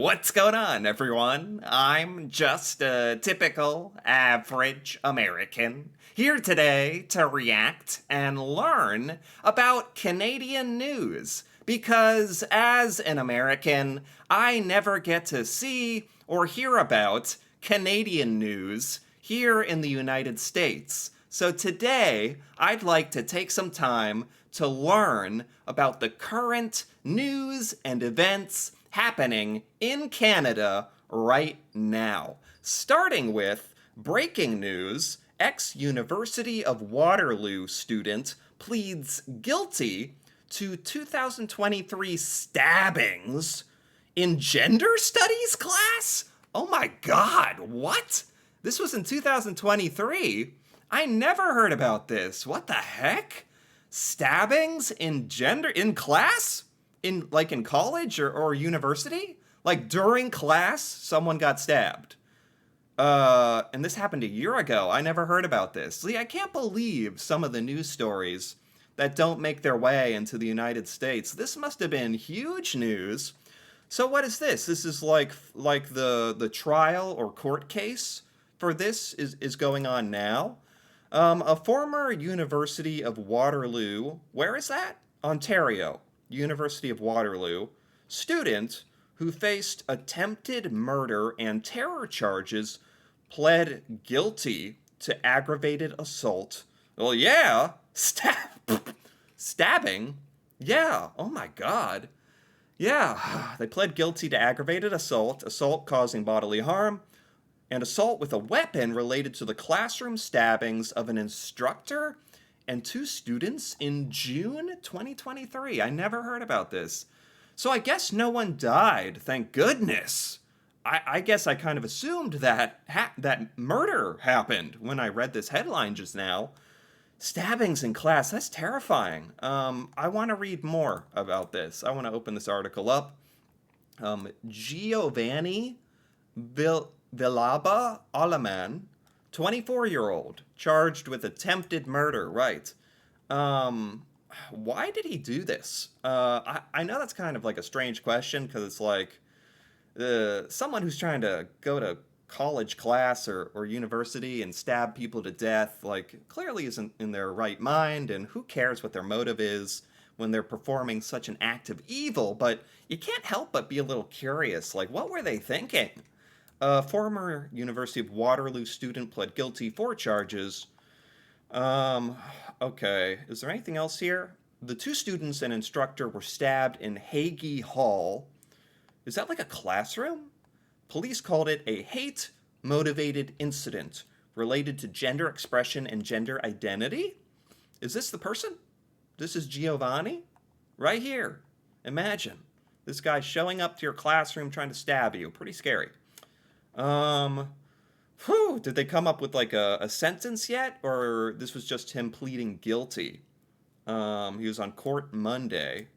What's going on, everyone? I'm just a typical, average American here today to react and learn about Canadian news. Because as an American, I never get to see or hear about Canadian news here in the United States. So today, I'd like to take some time to learn about the current news and events happening in Canada right now. Starting with breaking news, ex-University of Waterloo student pleads guilty to 2023 stabbings in gender studies class? Oh my god, what? This was in 2023? I never heard about this. What the heck? Stabbings in class? In college or university? Like during class, someone got stabbed. And this happened a year ago. I never heard about this. See, I can't believe some of the news stories that don't make their way into the United States. This must have been huge news. So what is this? This is like the trial or court case for this is going on now. A former University of Waterloo, where is that? Ontario, University of Waterloo, student who faced attempted murder and terror charges pled guilty to aggravated assault. Well, yeah, stabbing? Yeah, oh my god. Yeah, they pled guilty to aggravated assault, assault causing bodily harm, and assault with a weapon related to the classroom stabbings of an instructor and two students in June 2023. I never heard about this. So I guess no one died, thank goodness. I guess I kind of assumed that that murder happened when I read this headline just now. Stabbings in class, that's terrifying. I want to read more about this. I want to open this article up. Giovanni Villalba Alaman, 24-year-old, charged with attempted murder, right. Why did he do this? I know that's kind of like a strange question, because it's like, someone who's trying to go to college class or university and stab people to death, like, clearly isn't in their right mind, and who cares what their motive is when they're performing such an act of evil, but you can't help but be a little curious, like, what were they thinking? A former University of Waterloo student pled guilty for charges. Okay, is there anything else here? The two students and instructor were stabbed in Hagee Hall. Is that like a classroom? Police called it a hate-motivated incident related to gender expression and gender identity. Is this the person? This is Giovanni? Right here. Imagine. This guy showing up to your classroom trying to stab you. Pretty scary. Did they come up with like a sentence yet? Or this was just him pleading guilty? He was on court Monday.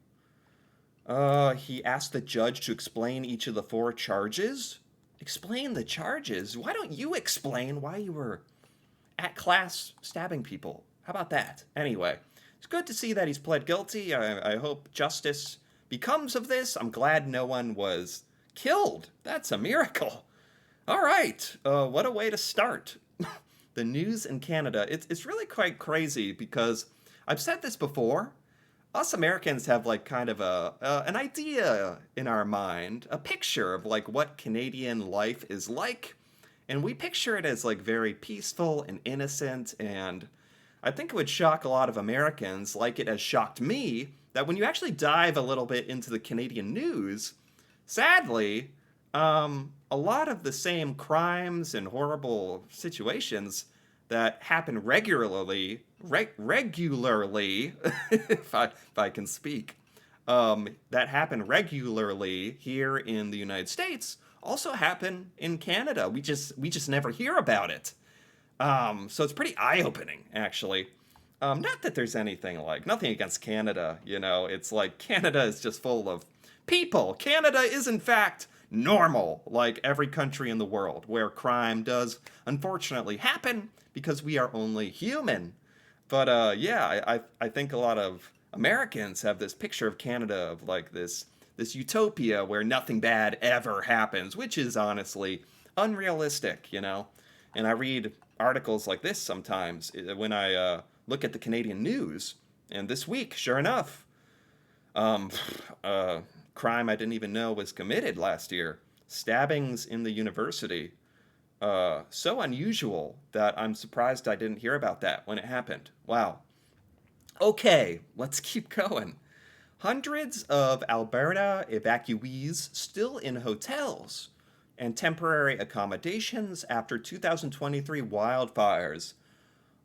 He asked the judge to explain each of the four charges? Explain the charges? Why don't you explain why you were at class stabbing people? How about that? Anyway, it's good to see that he's pled guilty. I hope justice becomes of this. I'm glad no one was killed. That's a miracle. All right, what a way to start. The news in Canada. It's really quite crazy because I've said this before. Us Americans have like kind of an idea in our mind, a picture of like what Canadian life is like, and we picture it as like very peaceful and innocent, and I think it would shock a lot of Americans, like it has shocked me, that when you actually dive a little bit into the Canadian news, sadly, a lot of the same crimes and horrible situations that happen regularly, if I can speak, that happen regularly here in the United States also happen in Canada. We just never hear about it. So it's pretty eye-opening, actually. Not that there's anything like, nothing against Canada, you know, it's like Canada is just full of people. Canada is, in fact, normal, like every country in the world, where crime does, unfortunately, happen because we are only human. But yeah, I think a lot of Americans have this picture of Canada of like this this utopia where nothing bad ever happens, which is honestly unrealistic, you know? And I read articles like this sometimes when I look at the Canadian news. And this week, sure enough, um, crime I didn't even know was committed last year. Stabbings in the university. So unusual that I'm surprised I didn't hear about that when it happened. Wow. Okay, let's keep going. Hundreds of Alberta evacuees still in hotels and temporary accommodations after 2023 wildfires.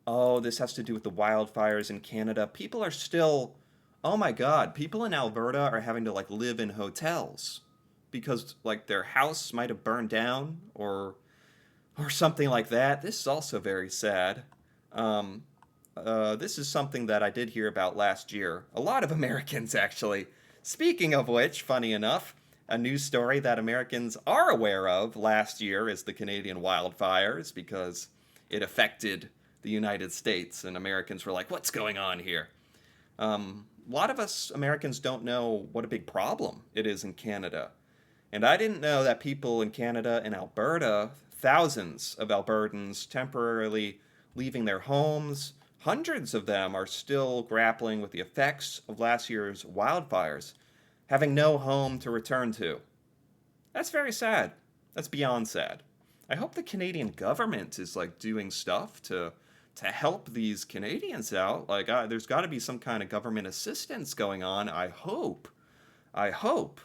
Oh, this has to do with the wildfires in Canada. People are still, oh my God, people in Alberta are having to like live in hotels because like their house might have burned down or something like that. This is also very sad. Um, this is something that I did hear about last year. A lot of Americans, actually. Speaking of which, funny enough, a news story that Americans are aware of last year is the Canadian wildfires because it affected the United States, and Americans were like, what's going on here? A lot of us Americans don't know what a big problem it is in Canada. And I didn't know that people in Canada and Alberta, thousands of Albertans temporarily leaving their homes, hundreds of them are still grappling with the effects of last year's wildfires, having no home to return to. That's very sad. That's beyond sad. I hope the Canadian government is like doing stuff to help these Canadians out. Like, there's got to be some kind of government assistance going on. I hope. I hope.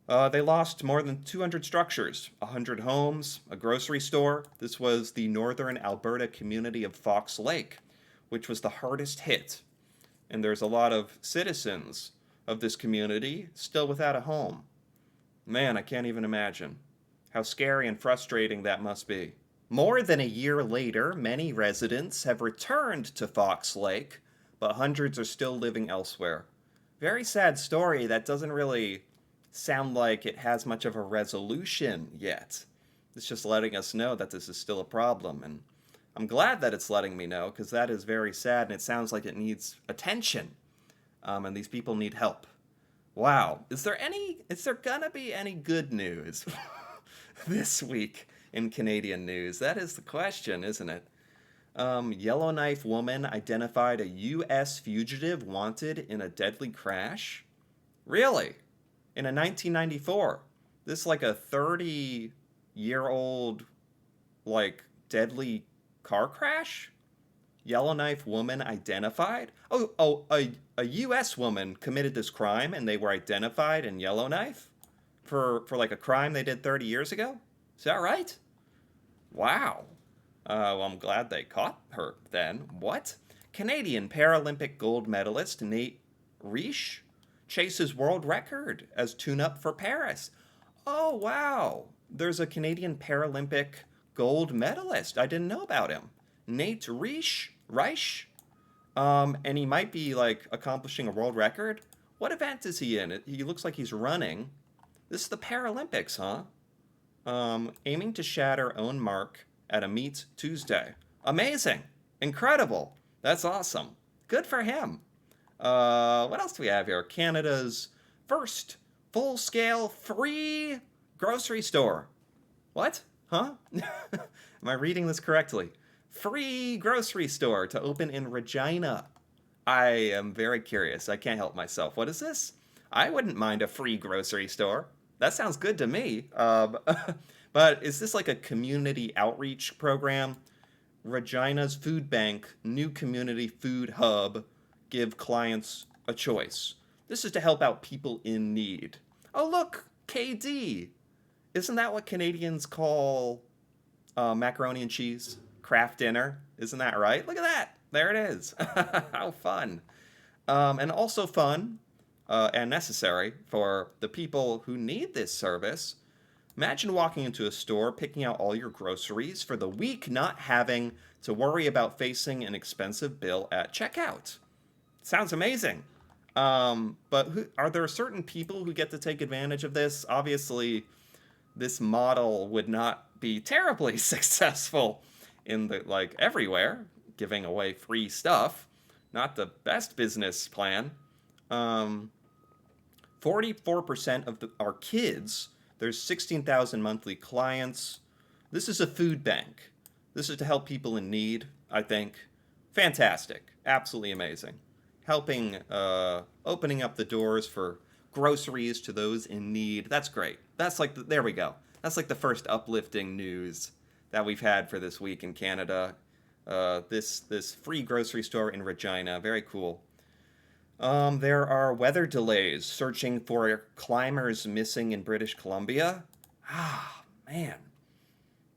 They lost more than 200 structures, 100 homes, a grocery store. This was the northern Alberta community of Fox Lake, which was the hardest hit. And there's a lot of citizens of this community still without a home. Man, I can't even imagine how scary and frustrating that must be. More than a year later, many residents have returned to Fox Lake, but hundreds are still living elsewhere. Very sad story that doesn't really sound like it has much of a resolution yet. It's just letting us know that this is still a problem, and I'm glad that it's letting me know because that is very sad and it sounds like it needs attention, and these people need help. Wow, is there gonna be any good news this week in Canadian news? That is the question, isn't it? Yellowknife woman identified a U.S. fugitive wanted in a deadly crash? Really? In a 1994? This like a 30-year-old, like, deadly car crash? Yellowknife woman identified? A U.S. woman committed this crime and they were identified in Yellowknife? For like a crime they did 30 years ago? Is that right? Wow. Well, I'm glad they caught her then. What? Canadian Paralympic gold medalist Nate Reish chases world record as tune-up for Paris. Oh, wow. There's a Canadian Paralympic gold medalist. I didn't know about him. Nate Reish? And he might be, like, accomplishing a world record. What event is he in? He looks like he's running. This is the Paralympics, huh? Aiming to shatter own mark at a meet Tuesday. Amazing. Incredible. That's awesome. Good for him. What else do we have here? Canada's first full-scale free grocery store. What? Huh? Am I reading this correctly? Free grocery store to open in Regina. I am very curious. I can't help myself. What is this? I wouldn't mind a free grocery store. That sounds good to me. But is this like a community outreach program? Regina's Food Bank, new community food hub, give clients a choice. This is to help out people in need. Oh, look, KD. Isn't that what Canadians call macaroni and cheese? Kraft dinner? Isn't that right? Look at that. There it is. How fun. And also fun and necessary for the people who need this service. Imagine walking into a store, picking out all your groceries for the week, not having to worry about facing an expensive bill at checkout. Sounds amazing. But are there certain people who get to take advantage of this? Obviously, this model would not be terribly successful in the like everywhere, giving away free stuff. Not the best business plan. 44% of our kids, there's 16,000 monthly clients. This is a food bank. This is to help people in need, I think. Fantastic. Absolutely amazing. Helping, opening up the doors for groceries to those in need. That's great. That's like, there we go. That's like the first uplifting news that we've had for this week in Canada. This free grocery store in Regina. Very cool. There are weather delays searching for climbers missing in British Columbia. Ah, man,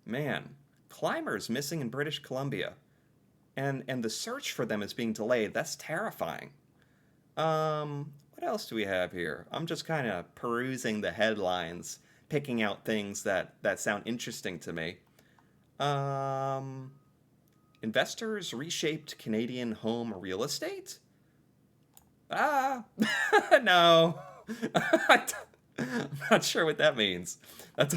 man, climbers missing in British Columbia, and the search for them is being delayed. That's terrifying. What else do we have here? I'm just kind of perusing the headlines, picking out things that sound interesting to me. Um, Investors reshaped Canadian home real estate. Ah, no. I'm not sure what that means. That's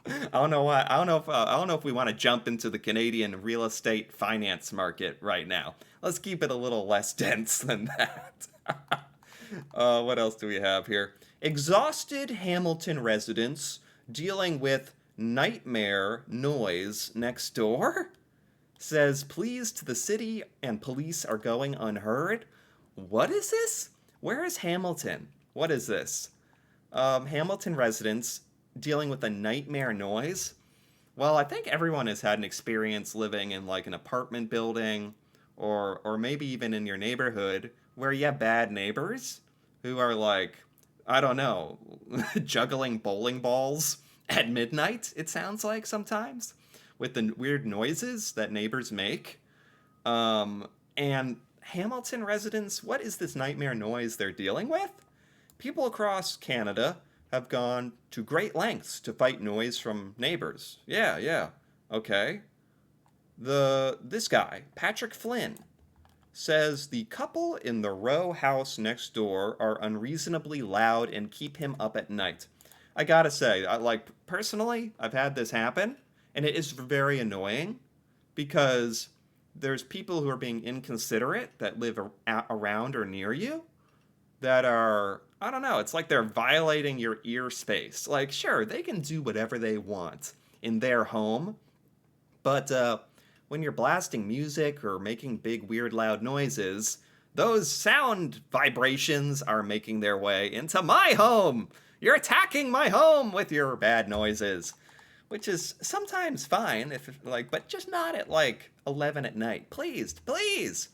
I don't know why. I don't know if we want to jump into the Canadian real estate finance market right now. Let's keep it a little less dense than that. What else do we have here? Exhausted Hamilton residents dealing with nightmare noise next door says pleas to the city and police are going unheard. What is this? Where is Hamilton? What is this? Hamilton residents dealing with a nightmare noise. Well, I think everyone has had an experience living in like an apartment building or maybe even in your neighborhood where you have bad neighbors who are like, I don't know, juggling bowling balls at midnight, it sounds like sometimes, with the weird noises that neighbors make. And Hamilton residents, what is this nightmare noise they're dealing with? People across Canada have gone to great lengths to fight noise from neighbors. Yeah, yeah. Okay. This guy, Patrick Flynn, says the couple in the row house next door are unreasonably loud and keep him up at night. I gotta say, personally, I've had this happen, and it is very annoying because there's people who are being inconsiderate that live around or near you that are, I don't know, it's like they're violating your ear space. Like, sure, they can do whatever they want in their home, but when you're blasting music or making big, weird, loud noises, those sound vibrations are making their way into my home. You're attacking my home with your bad noises, which is sometimes fine if but just not at like 11 at night. Please, please.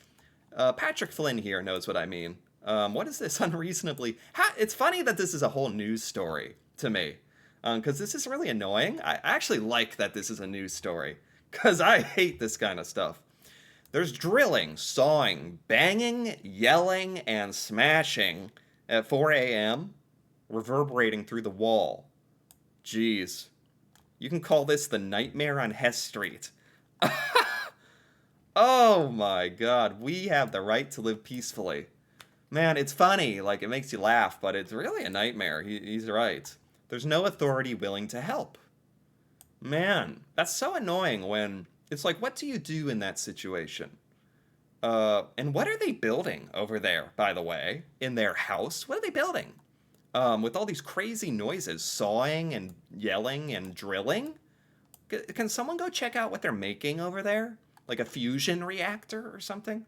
Patrick Flynn here knows what I mean. What is this unreasonably? It's funny that this is a whole news story to me, because this is really annoying. I actually like that this is a news story because I hate this kind of stuff. There's drilling, sawing, banging, yelling, and smashing at 4 a.m., reverberating through the wall. Jeez. You can call this the nightmare on Hess Street. Oh my god, we have the right to live peacefully. Man, it's funny, like it makes you laugh, but it's really a nightmare. He's right. There's no authority willing to help. Man, that's so annoying when it's like, what do you do in that situation? And what are they building over there, by the way, in their house? What are they building? With all these crazy noises, sawing and yelling and drilling? Can someone go check out what they're making over there? Like a fusion reactor or something?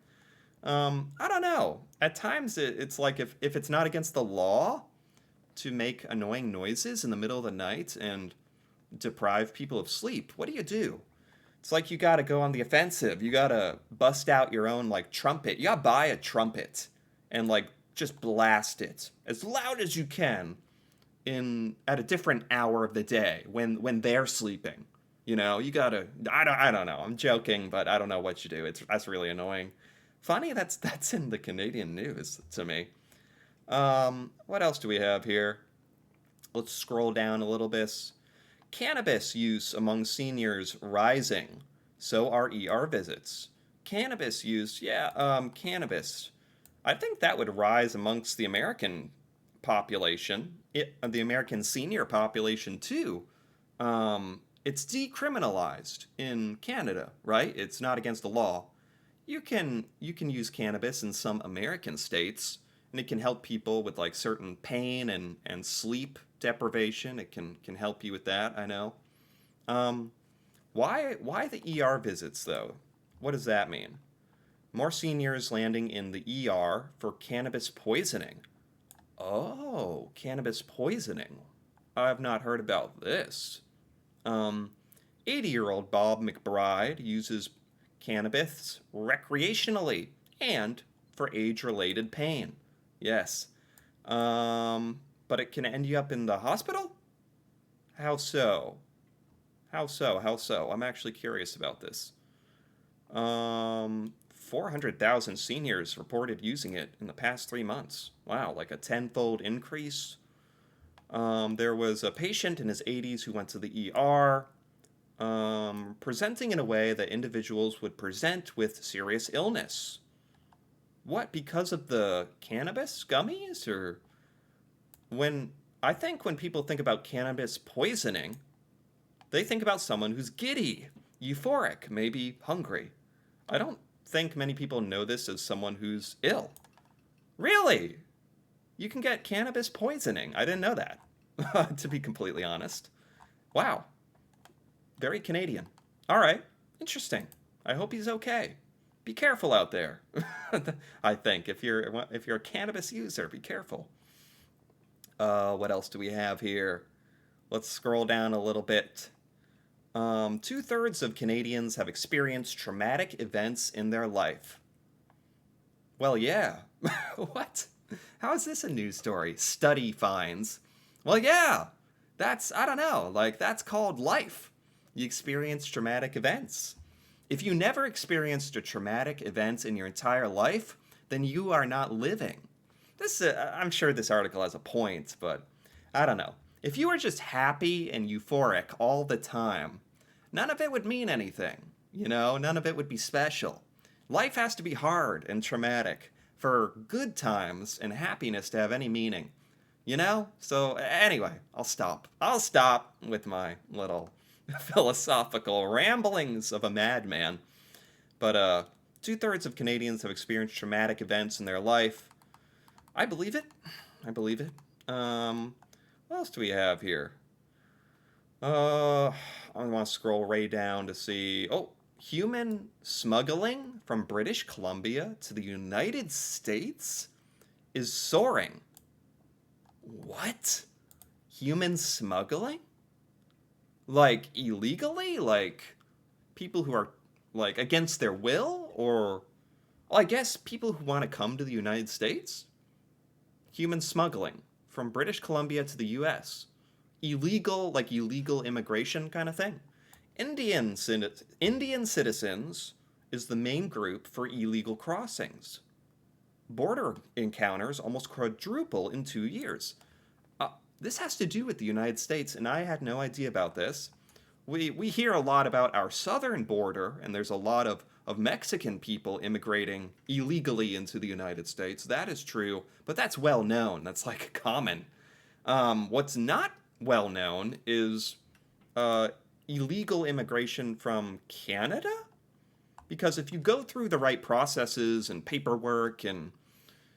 I don't know. At times it's like if it's not against the law to make annoying noises in the middle of the night and deprive people of sleep, what do you do? It's like you gotta go on the offensive. You gotta bust out your own like trumpet. You gotta buy a trumpet and like just blast it as loud as you can in at a different hour of the day when they're sleeping. You know, you gotta. I don't know. I'm joking, but I don't know what you do. That's really annoying. Funny that's in the Canadian news to me. What else do we have here? Let's scroll down a little bit. Cannabis use among seniors rising. So are ER visits. Cannabis use, yeah, cannabis. I think that would rise amongst the American population, the American senior population too. It's decriminalized in Canada, right? It's not against the law. You can use cannabis in some American states, and it can help people with like certain pain and sleep deprivation. It can help you with that, I know. Um, why the ER visits though? What does that mean? More seniors landing in the ER for cannabis poisoning. Oh, cannabis poisoning. I've not heard about this. Um, 80-year-old Bob McBride uses cannabis recreationally and for age-related pain. Yes. But it can end you up in the hospital? How so? How so? How so? I'm actually curious about this. 400,000 seniors reported using it in the past 3 months. Wow, like a tenfold increase. There was a patient in his 80s who went to the ER, presenting in a way that individuals would present with serious illness. What, because of the cannabis gummies? Or when, I think when people think about cannabis poisoning, they think about someone who's giddy, euphoric, maybe hungry. I don't think many people know this as someone who's ill. Really? You can get cannabis poisoning. I didn't know that, to be completely honest. Wow. Very Canadian. All right. Interesting. I hope he's okay. Be careful out there. I think if you're a cannabis user, be careful. What else do we have here? Let's scroll down a little bit. Two-thirds of Canadians have experienced traumatic events in their life. Well, yeah. What? How is this a news story? Study finds. Well, yeah. I don't know, like, that's called life. You experience traumatic events. If you never experienced a traumatic event in your entire life, then you are not living. I'm sure this article has a point, but I don't know. If you were just happy and euphoric all the time, none of it would mean anything. None of it would be special. Life has to be hard and traumatic for good times and happiness to have any meaning. So anyway, I'll stop. I'll stop with my little philosophical ramblings of a madman. But two-thirds of Canadians have experienced traumatic events in their life. I believe it. I believe it. What else do we have here? I want to scroll way down to see. Oh, human smuggling from British Columbia to the United States is soaring. What? Human smuggling? Like illegally? Like people who are like against their will? Or, well, I guess people who want to come to the United States? Human smuggling from British Columbia to the US. Illegal, like illegal immigration kind of thing. Indian citizens is the main group for illegal crossings. Border encounters almost quadruple in 2 years. This has to do with the United States, and I had no idea about this. We hear a lot about our southern border, and there's a lot of Mexican people immigrating illegally into the United States. That is true, but that's well known. That's like common. What's not well known is illegal immigration from Canada? Because if you go through the right processes and paperwork, and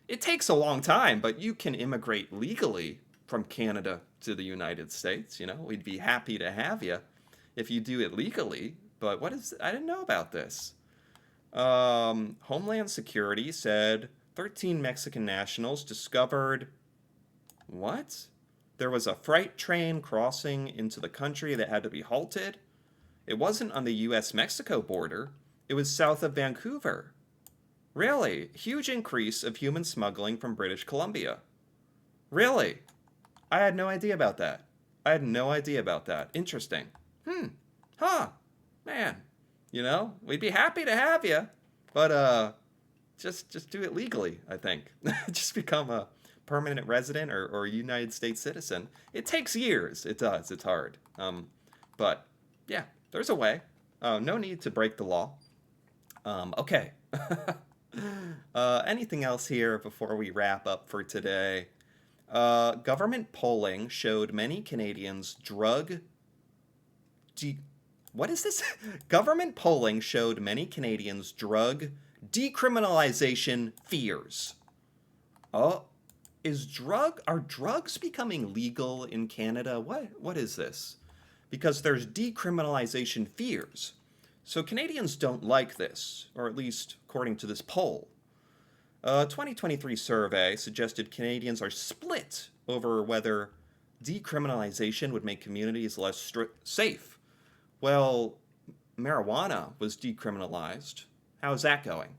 it takes a long time, but you can immigrate legally from Canada to the United States. We'd be happy to have you if you do it legally. But I didn't know about this. Homeland Security said 13 Mexican nationals discovered what? There was a freight train crossing into the country that had to be halted. It wasn't on the US-Mexico border. It was south of Vancouver. Really? Huge increase of human smuggling from British Columbia. Really? I had no idea about that. Interesting. Huh. Man. We'd be happy to have you. But, just do it legally, I think. Just become a permanent resident or a United States citizen. It takes years. It does. It's hard. But, yeah, there's a way. No need to break the law. Okay. Anything else here before we wrap up for today? Government polling showed many Canadians what is this? Government polling showed many Canadians drug decriminalization fears. Oh, Are drugs becoming legal in Canada? What is this? Because there's decriminalization fears. So Canadians don't like this, or at least according to this poll. A 2023 survey suggested Canadians are split over whether decriminalization would make communities less safe. Well, marijuana was decriminalized. How's that going?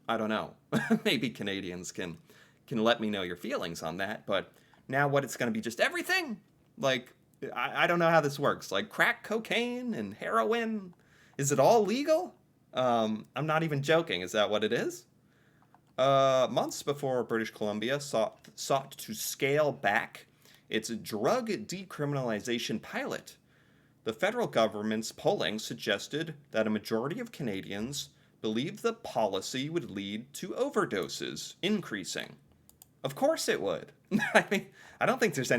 I don't know. Maybe Canadians can let me know your feelings on that, but now what, it's going to be just everything? Like, I don't know how this works. Like crack cocaine and heroin, is it all legal? I'm not even joking. Is that what it is? Months before British Columbia sought to scale back its drug decriminalization pilot, the federal government's polling suggested that a majority of Canadians believed the policy would lead to overdoses increasing. Of course it would. I mean, I don't think there's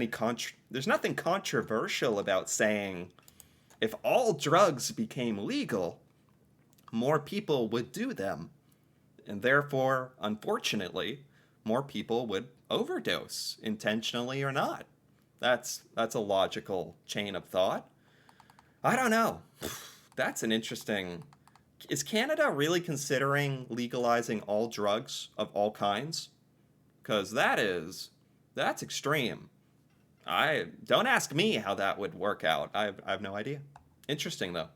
there's nothing controversial about saying if all drugs became legal, more people would do them. And therefore, unfortunately, more people would overdose, intentionally or not. That's a logical chain of thought. I don't know. That's an interesting... Is Canada really considering legalizing all drugs of all kinds? Because that's extreme. Don't ask me how that would work out. I have no idea. Interesting though.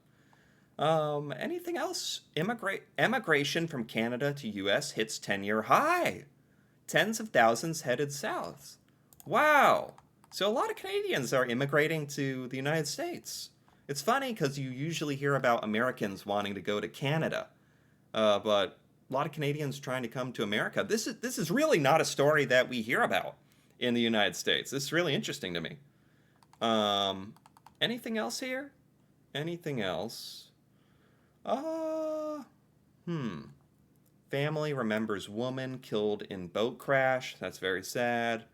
Anything else? Emigration from Canada to U.S. hits 10-year high. Tens of thousands headed south. Wow. So a lot of Canadians are immigrating to the United States. It's funny because you usually hear about Americans wanting to go to Canada, but a lot of Canadians trying to come to America. This is really not a story that we hear about in the United States. This is really interesting to me. Anything else here? Anything else? Family remembers woman killed in boat crash. That's very sad.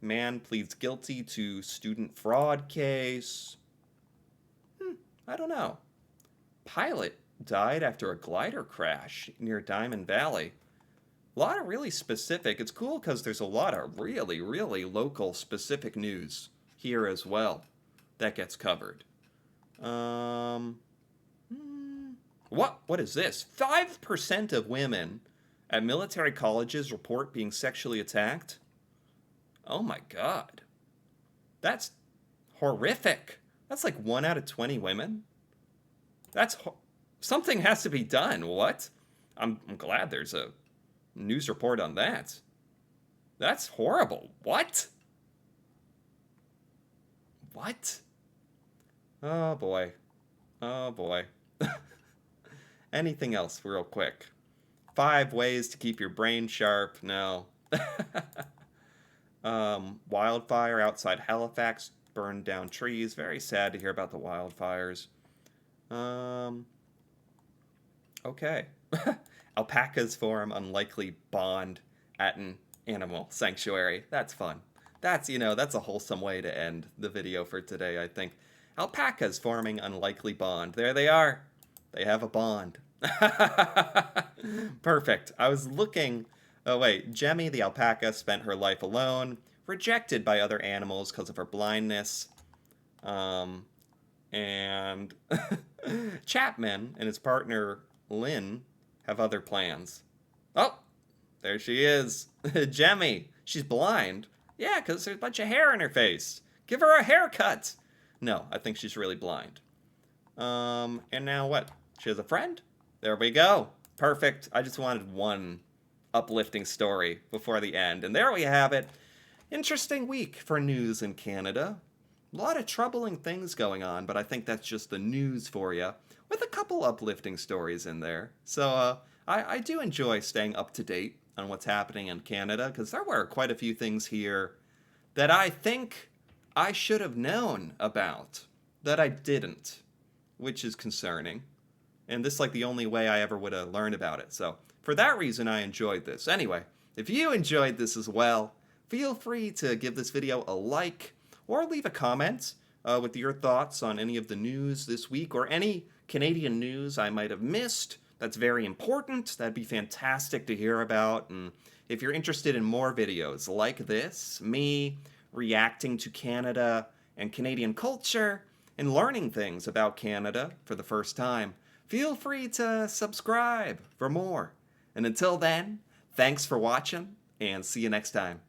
Man pleads guilty to student fraud case. I don't know. Pilot died after a glider crash near Diamond Valley. A lot of really specific. It's cool because there's a lot of really, really local specific news here as well that gets covered. What is this? 5% of women at military colleges report being sexually attacked? Oh my God. That's horrific. That's like 1 out of 20 women. Something has to be done. What? I'm glad there's a news report on that. That's horrible. What? What? Oh boy. Oh boy. Anything else real quick? 5 ways to keep your brain sharp. No. Wildfire outside Halifax burned down trees. Very sad to hear about the wildfires. Okay. Alpacas form unlikely bond at an animal sanctuary. That's fun. That's a wholesome way to end the video for today, I think. Alpacas forming unlikely bond. There they are. They have a bond. Perfect. I was looking... Oh, wait. Jemmy, the alpaca, spent her life alone, rejected by other animals because of her blindness. And Chapman and his partner, Lynn, have other plans. Oh, there she is. Jemmy. She's blind. Yeah, because there's a bunch of hair in her face. Give her a haircut. No, I think she's really blind. And now what? She has a friend? There we go. Perfect. I just wanted one uplifting story before the end. And there we have it. Interesting week for news in Canada. A lot of troubling things going on, but I think that's just the news for you, with a couple uplifting stories in there. So I do enjoy staying up to date on what's happening in Canada, because there were quite a few things here that I think I should have known about, that I didn't, which is concerning. And this is like the only way I ever would have learned about it. So for that reason, I enjoyed this. Anyway, if you enjoyed this as well, feel free to give this video a like or leave a comment with your thoughts on any of the news this week or any Canadian news I might have missed that's very important. That'd be fantastic to hear about. And if you're interested in more videos like this, me reacting to Canada and Canadian culture and learning things about Canada for the first time, feel free to subscribe for more. And until then, thanks for watching and see you next time.